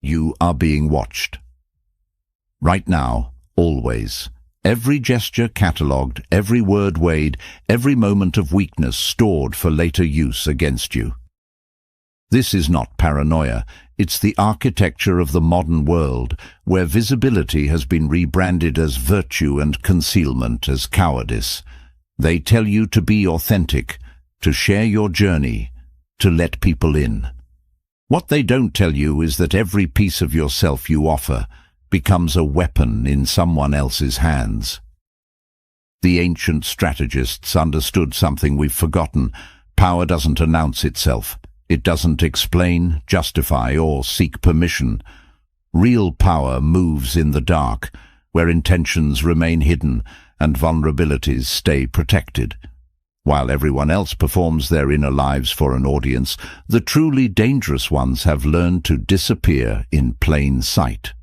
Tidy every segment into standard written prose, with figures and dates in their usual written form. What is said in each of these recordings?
You are being watched. Right now, always. Every gesture catalogued, every word weighed, every moment of weakness stored for later use against you. This is not paranoia. It's the architecture of the modern world, where visibility has been rebranded as virtue and concealment as cowardice. They tell you to be authentic, to share your journey, to let people in. What they don't tell you is that every piece of yourself you offer becomes a weapon in someone else's hands. The ancient strategists understood something we've forgotten. Power doesn't announce itself. It doesn't explain, justify, or seek permission. Real power moves in the dark, where intentions remain hidden and vulnerabilities stay protected. While everyone else performs their inner lives for an audience, the truly dangerous ones have learned to disappear in plain sight.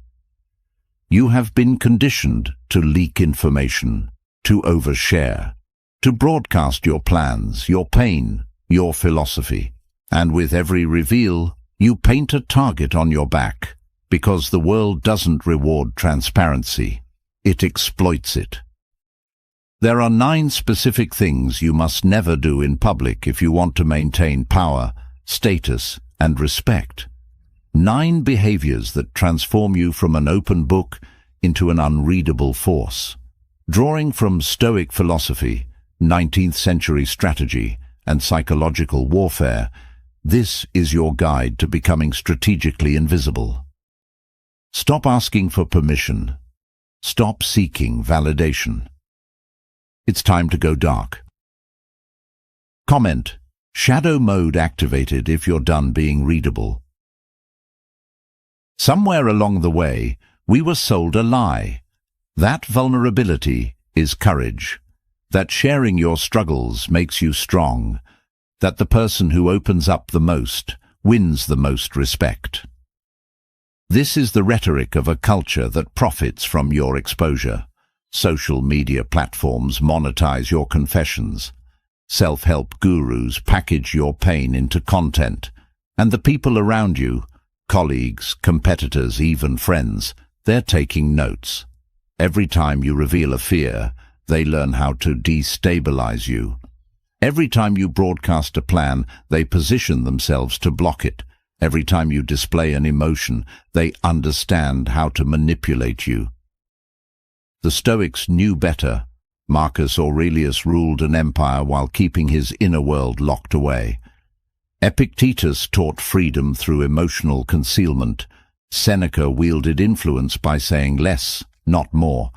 You have been conditioned to leak information, to overshare, to broadcast your plans, your pain, your philosophy. And with every reveal, you paint a target on your back, because the world doesn't reward transparency. It exploits it. There are 9 specific things you must never do in public if you want to maintain power, status, and respect. 9 behaviors that transform you from an open book into an unreadable force. Drawing from Stoic philosophy, 19th century strategy, and psychological warfare, this is your guide to becoming strategically invisible. Stop asking for permission. Stop seeking validation. It's time to go dark. Comment: shadow mode activated if you're done being readable. Somewhere along the way, we were sold a lie. That vulnerability is courage. That sharing your struggles makes you strong. That the person who opens up the most wins the most respect. This is the rhetoric of a culture that profits from your exposure. Social media platforms monetize your confessions. Self-help gurus package your pain into content. And the people around you, colleagues, competitors, even friends, they're taking notes. Every time you reveal a fear, they learn how to destabilize you. Every time you broadcast a plan, they position themselves to block it. Every time you display an emotion, they understand how to manipulate you. The Stoics knew better. Marcus Aurelius ruled an empire while keeping his inner world locked away. Epictetus taught freedom through emotional concealment. Seneca wielded influence by saying less, not more.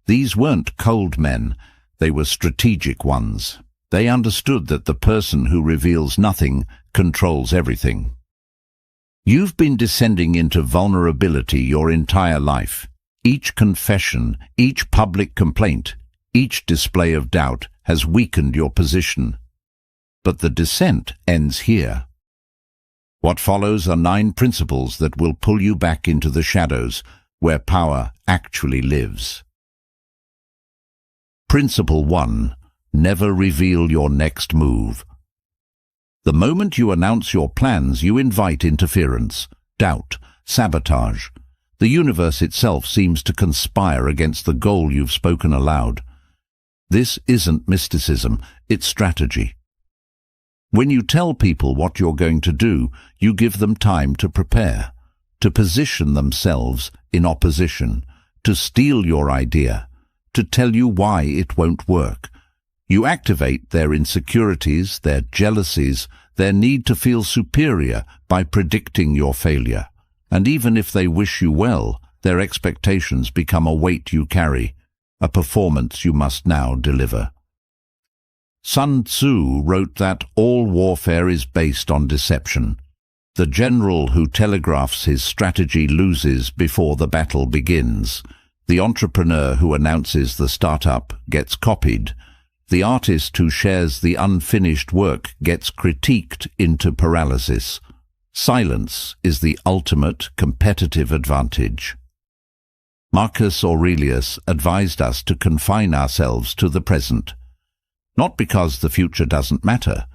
These weren't cold men, they were strategic ones. They understood that the person who reveals nothing controls everything. You've been descending into vulnerability your entire life. Each confession, each public complaint, each display of doubt has weakened your position. But the descent ends here. What follows are 9 principles that will pull you back into the shadows, where power actually lives. Principle 1. Never reveal your next move. The moment you announce your plans, you invite interference, doubt, sabotage. The universe itself seems to conspire against the goal you've spoken aloud. This isn't mysticism, it's strategy. When you tell people what you're going to do, you give them time to prepare, to position themselves in opposition, to steal your idea, to tell you why it won't work. You activate their insecurities, their jealousies, their need to feel superior by predicting your failure. And even if they wish you well, their expectations become a weight you carry, a performance you must now deliver. Sun Tzu wrote that all warfare is based on deception. The general who telegraphs his strategy loses before the battle begins. The entrepreneur who announces the startup gets copied. The artist who shares the unfinished work gets critiqued into paralysis. Silence is the ultimate competitive advantage. Marcus Aurelius advised us to confine ourselves to the present, not because the future doesn't matter,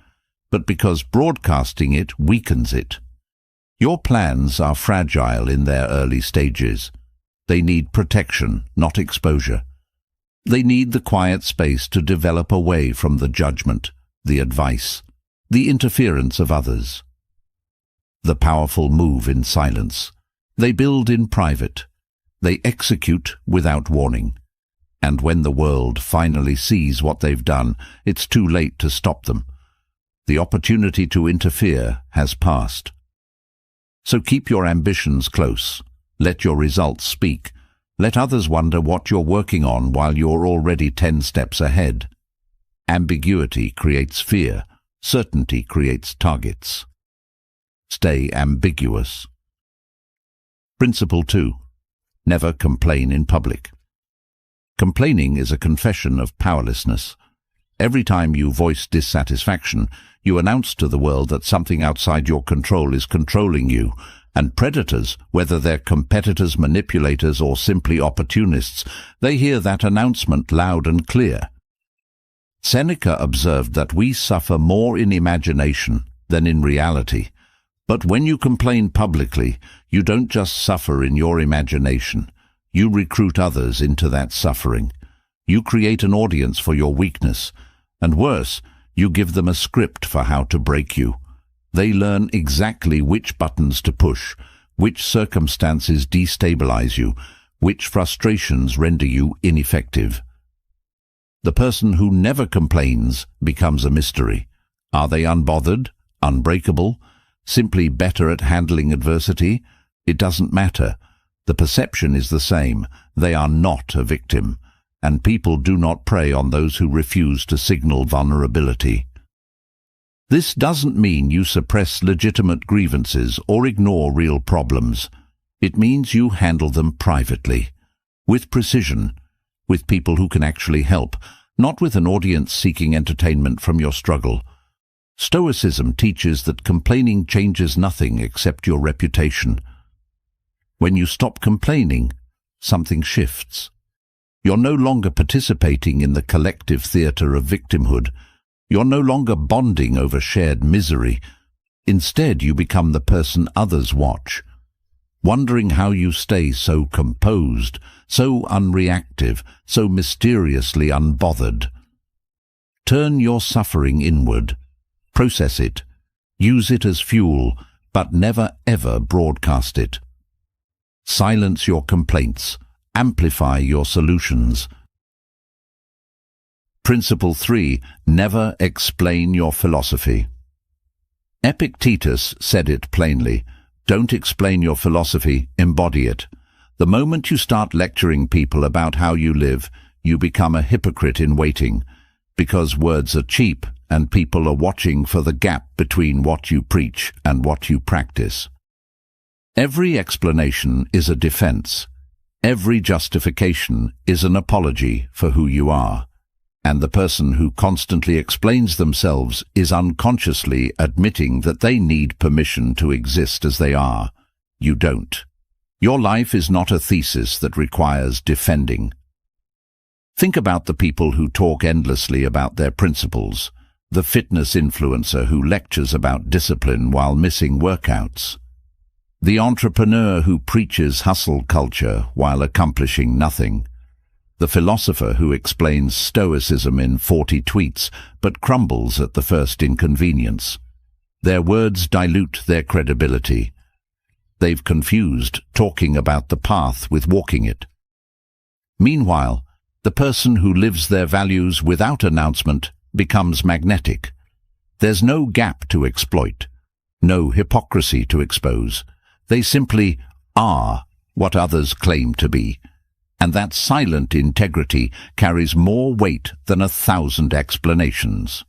but because broadcasting it weakens it. Your plans are fragile in their early stages. They need protection, not exposure. They need the quiet space to develop away from the judgment, the advice, the interference of others. The powerful move in silence. They build in private. They execute without warning. And when the world finally sees what they've done, it's too late to stop them. The opportunity to interfere has passed. So keep your ambitions close. Let your results speak. Let others wonder what you're working on while you're already 10 steps ahead. Ambiguity creates fear. Certainty creates targets. Stay ambiguous. Principle 2. Never complain in public. Complaining is a confession of powerlessness. Every time you voice dissatisfaction, you announce to the world that something outside your control is controlling you, and predators, whether they're competitors, manipulators, or simply opportunists, they hear that announcement loud and clear. Seneca observed that we suffer more in imagination than in reality. But when you complain publicly, you don't just suffer in your imagination. You recruit others into that suffering. You create an audience for your weakness. And worse, you give them a script for how to break you. They learn exactly which buttons to push, which circumstances destabilize you, which frustrations render you ineffective. The person who never complains becomes a mystery. Are they unbothered, unbreakable, simply better at handling adversity? It doesn't matter. The perception is the same. They are not a victim, and people do not prey on those who refuse to signal vulnerability. This doesn't mean you suppress legitimate grievances or ignore real problems. It means you handle them privately, with precision, with people who can actually help, not with an audience seeking entertainment from your struggle. Stoicism teaches that complaining changes nothing except your reputation. When you stop complaining, something shifts. You're no longer participating in the collective theater of victimhood. You're no longer bonding over shared misery. Instead, you become the person others watch, wondering how you stay so composed, so unreactive, so mysteriously unbothered. Turn your suffering inward. Process it. Use it as fuel, but never ever broadcast it. Silence your complaints. Amplify your solutions. Principle 3. Never explain your philosophy. Epictetus said it plainly. Don't explain your philosophy, embody it. The moment you start lecturing people about how you live, you become a hypocrite in waiting, because words are cheap and people are watching for the gap between what you preach and what you practice. Every explanation is a defense. Every justification is an apology for who you are. And the person who constantly explains themselves is unconsciously admitting that they need permission to exist as they are. You don't. Your life is not a thesis that requires defending. Think about the people who talk endlessly about their principles, the fitness influencer who lectures about discipline while missing workouts, the entrepreneur who preaches hustle culture while accomplishing nothing, the philosopher who explains Stoicism in 40 tweets but crumbles at the first inconvenience. Their words dilute their credibility. They've confused talking about the path with walking it. Meanwhile, the person who lives their values without announcement becomes magnetic. There's no gap to exploit, no hypocrisy to expose. They simply are what others claim to be. And that silent integrity carries more weight than 1,000 explanations.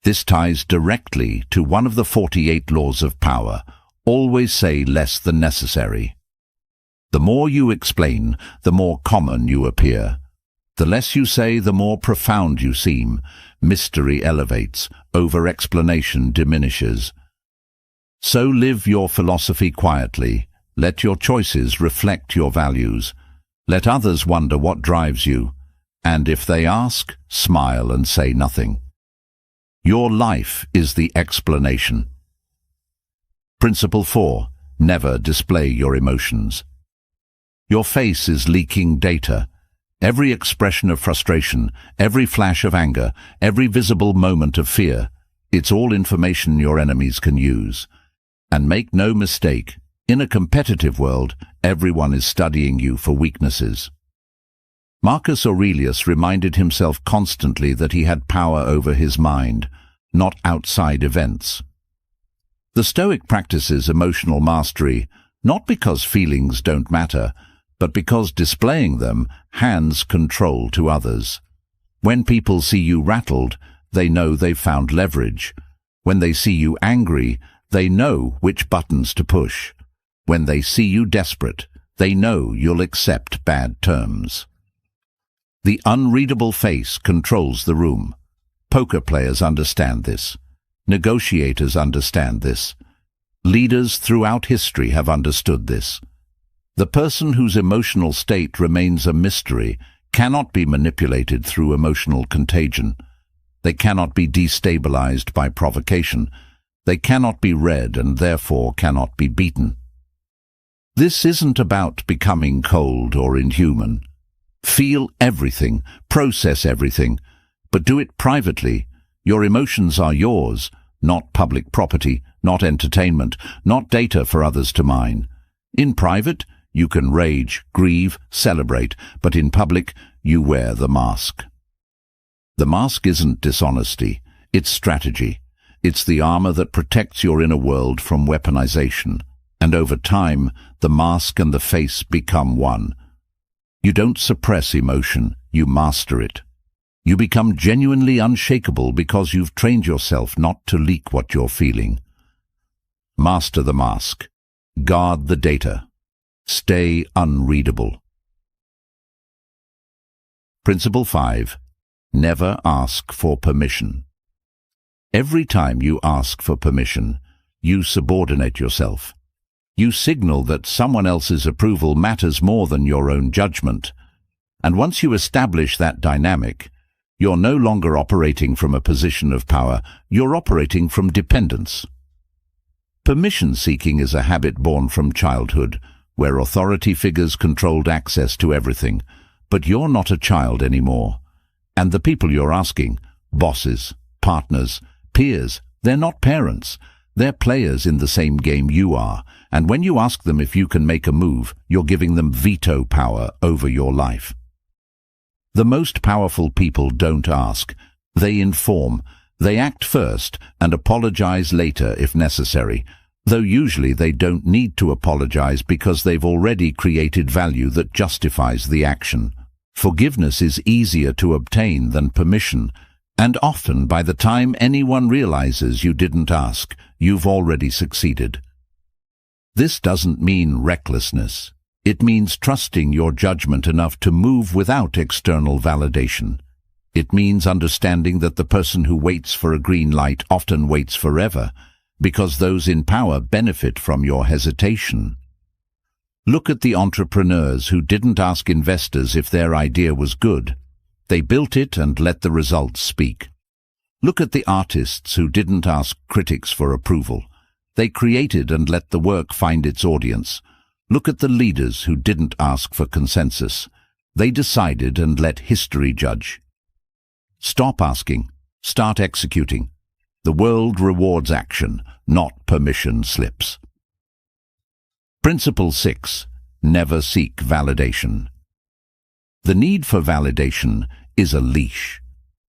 This ties directly to one of the 48 laws of power. Always say less than necessary. The more you explain, the more common you appear. The less you say, the more profound you seem. Mystery elevates, over-explanation diminishes. So live your philosophy quietly. Let your choices reflect your values. Let others wonder what drives you, and if they ask, smile and say nothing. Your life is the explanation. Principle 4. Never display your emotions. Your face is leaking data. Every expression of frustration, every flash of anger, every visible moment of fear, it's all information your enemies can use. And make no mistake, in a competitive world, everyone is studying you for weaknesses. Marcus Aurelius reminded himself constantly that he had power over his mind, not outside events. The Stoic practices emotional mastery, not because feelings don't matter, but because displaying them hands control to others. When people see you rattled, they know they've found leverage. When they see you angry, they know which buttons to push. When they see you desperate, they know you'll accept bad terms. The unreadable face controls the room. Poker players understand this. Negotiators understand this. Leaders throughout history have understood this. The person whose emotional state remains a mystery cannot be manipulated through emotional contagion. They cannot be destabilized by provocation. They cannot be read and therefore cannot be beaten. This isn't about becoming cold or inhuman. Feel everything, process everything, but do it privately. Your emotions are yours, not public property, not entertainment, not data for others to mine. In private, you can rage, grieve, celebrate, but in public, you wear the mask. The mask isn't dishonesty, it's strategy. It's the armor that protects your inner world from weaponization. And over time, the mask and the face become one. You don't suppress emotion, you master it. You become genuinely unshakable because you've trained yourself not to leak what you're feeling. Master the mask. Guard the data. Stay unreadable. Principle 5. Never ask for permission. Every time you ask for permission, you subordinate yourself. You signal that someone else's approval matters more than your own judgment. And once you establish that dynamic, you're no longer operating from a position of power, you're operating from dependence. Permission-seeking is a habit born from childhood, where authority figures controlled access to everything. But you're not a child anymore. And the people you're asking, bosses, partners, peers, they're not parents. They're players in the same game you are. And when you ask them if you can make a move, you're giving them veto power over your life. The most powerful people don't ask. They inform. They act first and apologize later if necessary, though usually they don't need to apologize because they've already created value that justifies the action. Forgiveness is easier to obtain than permission, and often by the time anyone realizes you didn't ask, you've already succeeded. This doesn't mean recklessness. It means trusting your judgment enough to move without external validation. It means understanding that the person who waits for a green light often waits forever, because those in power benefit from your hesitation. Look at the entrepreneurs who didn't ask investors if their idea was good. They built it and let the results speak. Look at the artists who didn't ask critics for approval. They created and let the work find its audience. Look at the leaders who didn't ask for consensus. They decided and let history judge. Stop asking. Start executing. The world rewards action, not permission slips. Principle 6. Never seek validation. The need for validation is a leash,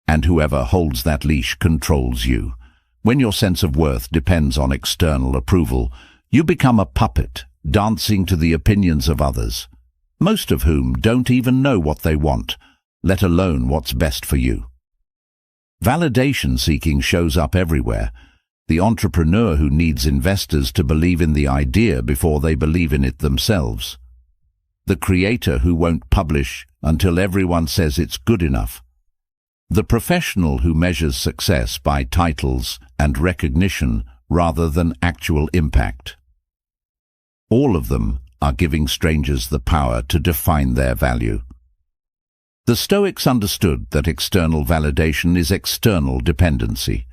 and whoever holds that leash controls you. When your sense of worth depends on external approval, you become a puppet, dancing to the opinions of others, most of whom don't even know what they want, let alone what's best for you. Validation seeking shows up everywhere. The entrepreneur who needs investors to believe in the idea before they believe in it themselves. The creator who won't publish until everyone says it's good enough. The professional who measures success by titles and recognition rather than actual impact. All of them are giving strangers the power to define their value. The Stoics understood that external validation is external dependency.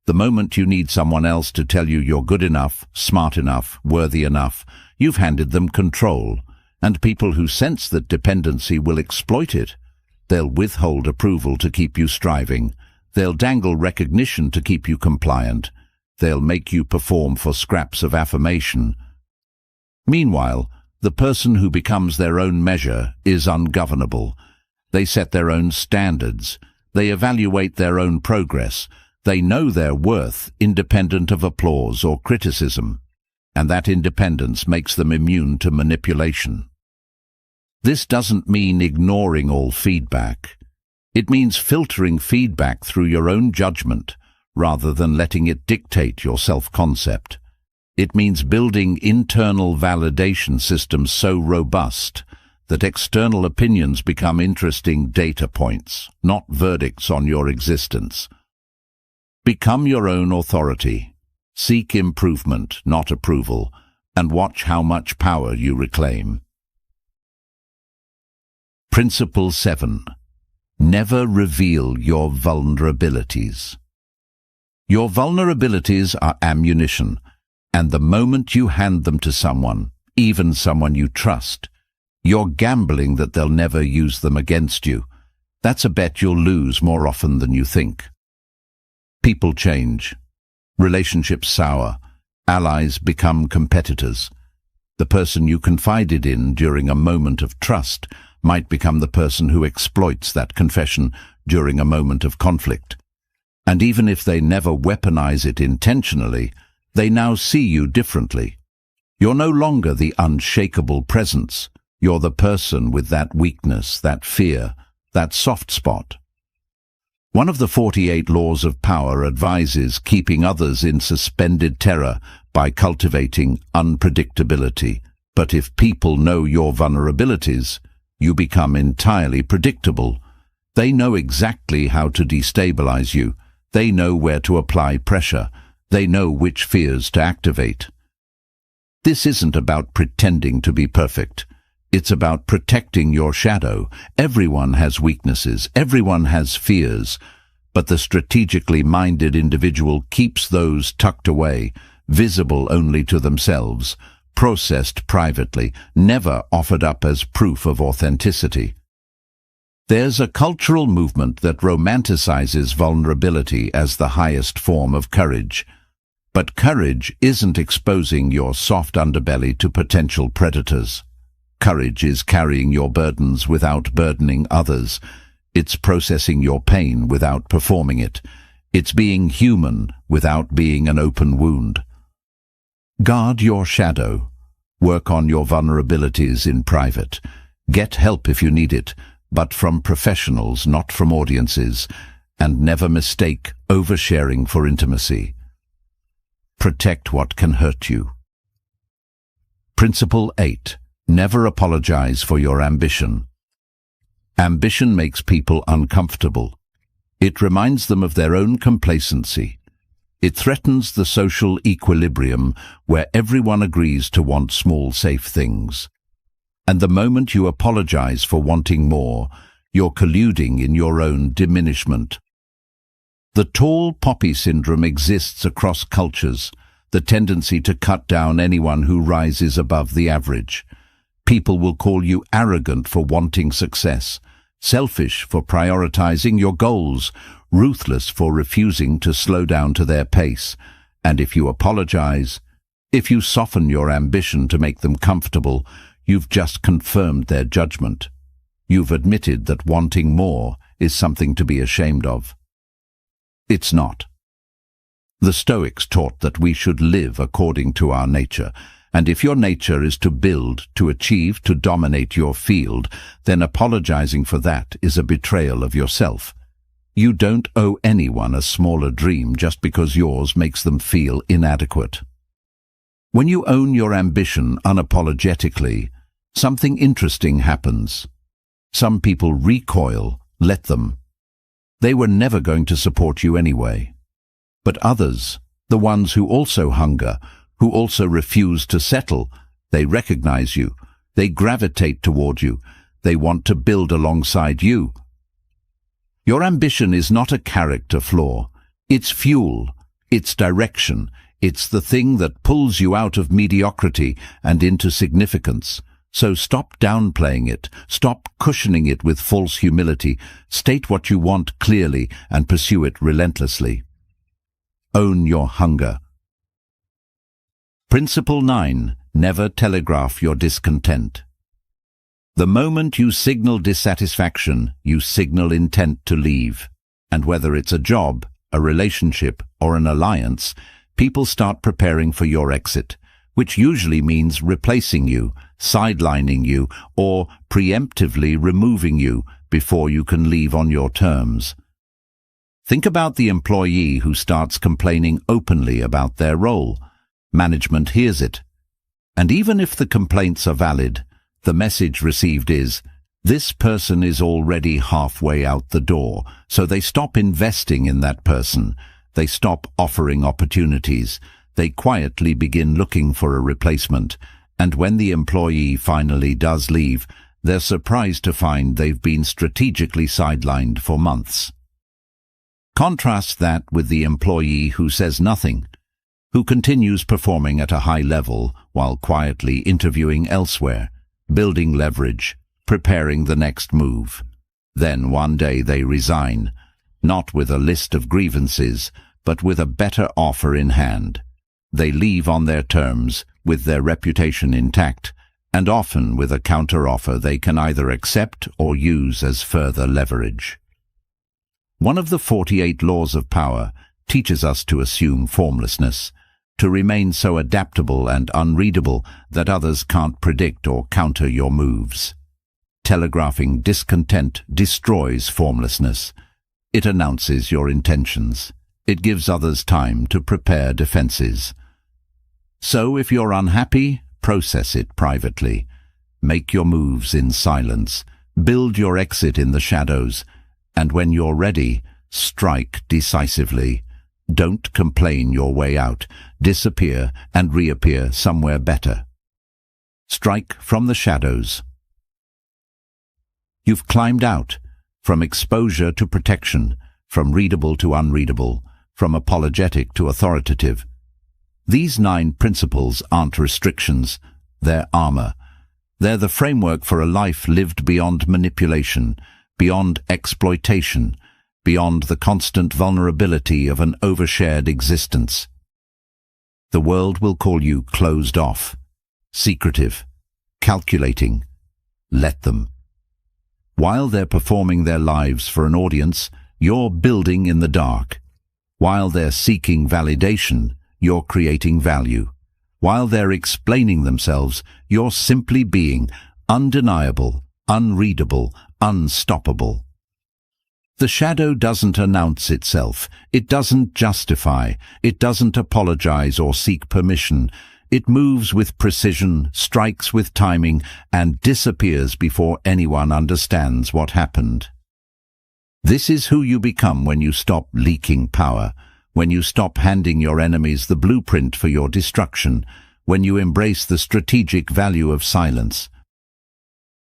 The moment you need someone else to tell you you're good enough, smart enough, worthy enough, you've handed them control. And people who sense that dependency will exploit it. They'll withhold approval to keep you striving. They'll dangle recognition to keep you compliant. They'll make you perform for scraps of affirmation. Meanwhile, the person who becomes their own measure is ungovernable. They set their own standards. They evaluate their own progress. They know their worth, independent of applause or criticism. And that independence makes them immune to manipulation. This doesn't mean ignoring all feedback. It means filtering feedback through your own judgment, rather than letting it dictate your self-concept. It means building internal validation systems so robust that external opinions become interesting data points, not verdicts on your existence. Become your own authority. Seek improvement, not approval, and watch how much power you reclaim. Principle 7. Never reveal your vulnerabilities. Your vulnerabilities are ammunition, and the moment you hand them to someone, even someone you trust, you're gambling that they'll never use them against you. That's a bet you'll lose more often than you think. People change. Relationships sour. Allies become competitors. The person you confided in during a moment of trust might become the person who exploits that confession during a moment of conflict. And even if they never weaponize it intentionally, they now see you differently. You're no longer the unshakable presence. You're the person with that weakness, that fear, that soft spot. One of the 48 laws of power advises keeping others in suspended terror by cultivating unpredictability. But if people know your vulnerabilities, you become entirely predictable. They know exactly how to destabilize you. They know where to apply pressure. They know which fears to activate. This isn't about pretending to be perfect. It's about protecting your shadow. Everyone has weaknesses. Everyone has fears. But the strategically minded individual keeps those tucked away, visible only to themselves, processed privately, never offered up as proof of authenticity. There's a cultural movement that romanticizes vulnerability as the highest form of courage. But courage isn't exposing your soft underbelly to potential predators. Courage is carrying your burdens without burdening others. It's processing your pain without performing it. It's being human without being an open wound. Guard your shadow. Work on your vulnerabilities in private. Get help if you need it, but from professionals, not from audiences. And never mistake oversharing for intimacy. Protect what can hurt you. Principle 8. Never apologize for your ambition. Ambition makes people uncomfortable. It reminds them of their own complacency. It threatens the social equilibrium where everyone agrees to want small, safe things. And the moment you apologize for wanting more, you're colluding in your own diminishment. The tall poppy syndrome exists across cultures, the tendency to cut down anyone who rises above the average. People will call you arrogant for wanting success, selfish for prioritizing your goals, ruthless for refusing to slow down to their pace. And if you apologize, if you soften your ambition to make them comfortable, you've just confirmed their judgment. You've admitted that wanting more is something to be ashamed of. It's not. The Stoics taught that we should live according to our nature, and if your nature is to build, to achieve, to dominate your field, then apologizing for that is a betrayal of yourself. You don't owe anyone a smaller dream just because yours makes them feel inadequate. When you own your ambition unapologetically, something interesting happens. Some people recoil, let them. They were never going to support you anyway. But others, the ones who also hunger, who also refuse to settle, they recognize you, they gravitate toward you, they want to build alongside you. Your ambition is not a character flaw, it's fuel, It's direction. It's the thing that pulls you out of mediocrity and into significance. So stop downplaying it. Stop cushioning it with false humility. State what you want clearly and pursue it relentlessly. Own your hunger. Principle 9. Never telegraph your discontent. The moment you signal dissatisfaction, you signal intent to leave. And whether it's a job, a relationship, or an alliance, people start preparing for your exit, which usually means replacing you, sidelining you, or preemptively removing you before you can leave on your terms. Think about the employee who starts complaining openly about their role. Management hears it. And even if the complaints are valid, the message received is, this person is already halfway out the door, so they stop investing in that person. They stop offering opportunities. They quietly begin looking for a replacement. And when the employee finally does leave, they're surprised to find they've been strategically sidelined for months. Contrast that with the employee who says nothing, who continues performing at a high level while quietly interviewing elsewhere, building leverage, preparing the next move. Then one day they resign, not with a list of grievances, but with a better offer in hand. They leave on their terms, with their reputation intact, and often with a counter-offer they can either accept or use as further leverage. One of the 48 laws of power teaches us to assume formlessness, to remain so adaptable and unreadable that others can't predict or counter your moves. Telegraphing discontent destroys formlessness. It announces your intentions. It gives others time to prepare defenses. So if you're unhappy, process it privately. Make your moves in silence. Build your exit in the shadows. And when you're ready, strike decisively. Don't complain your way out. Disappear and reappear somewhere better. Strike from the shadows. You've climbed out, from exposure to protection, from readable to unreadable, from apologetic to authoritative. These 9 principles aren't restrictions, they're armor. They're the framework for a life lived beyond manipulation, beyond exploitation, beyond the constant vulnerability of an overshared existence. The world will call you closed off, secretive, calculating. Let them. While they're performing their lives for an audience, you're building in the dark. While they're seeking validation, you're creating value. While they're explaining themselves, you're simply being undeniable, unreadable, unstoppable. The shadow doesn't announce itself. It doesn't justify. It doesn't apologize or seek permission. It moves with precision, strikes with timing, and disappears before anyone understands what happened. This is who you become when you stop leaking power, when you stop handing your enemies the blueprint for your destruction, when you embrace the strategic value of silence.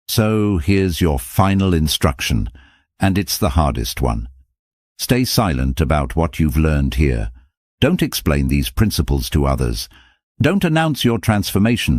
So here's your final instruction, and it's the hardest one. Stay silent about what you've learned here. Don't explain these principles to others. Don't announce your transformation.